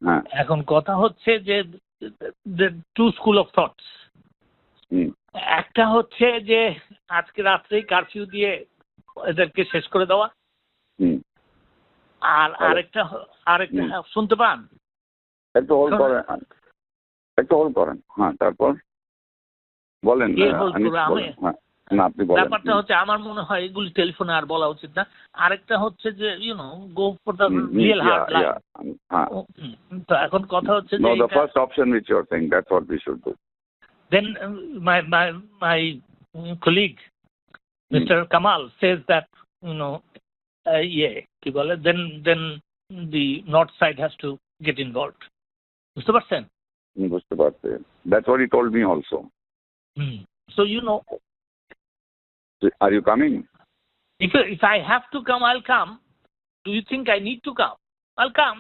হ্যাঁ এখন কথা হচ্ছে যে টু স্কুল অফ থটস। একটা হচ্ছে যে আজকে রাত্রেই কারফিউ দিয়ে এদেরকে শেষ করে দেওয়া, আর আরেকটা শুনতে পান? একটু হোল্ড করেন হ্যাঁ, তারপর বলেন। ব্যাপারটা হচ্ছে আমার মনে হয় এগুলি টেলিফোনে আর বলা উচিত না। আরেকটা হচ্ছে যে go for the real heart line. তো এখন কথা হচ্ছে যে the first option which you are saying, that's what we should do. Then my colleague Mr. Kamal says that কি বলে then the north side has to get involved. বুঝতে পারছেন? বুঝতে পারছি। That's what he told me also. So are you coming? If I have to come, I'll come. Do you think I need to come? I'll come.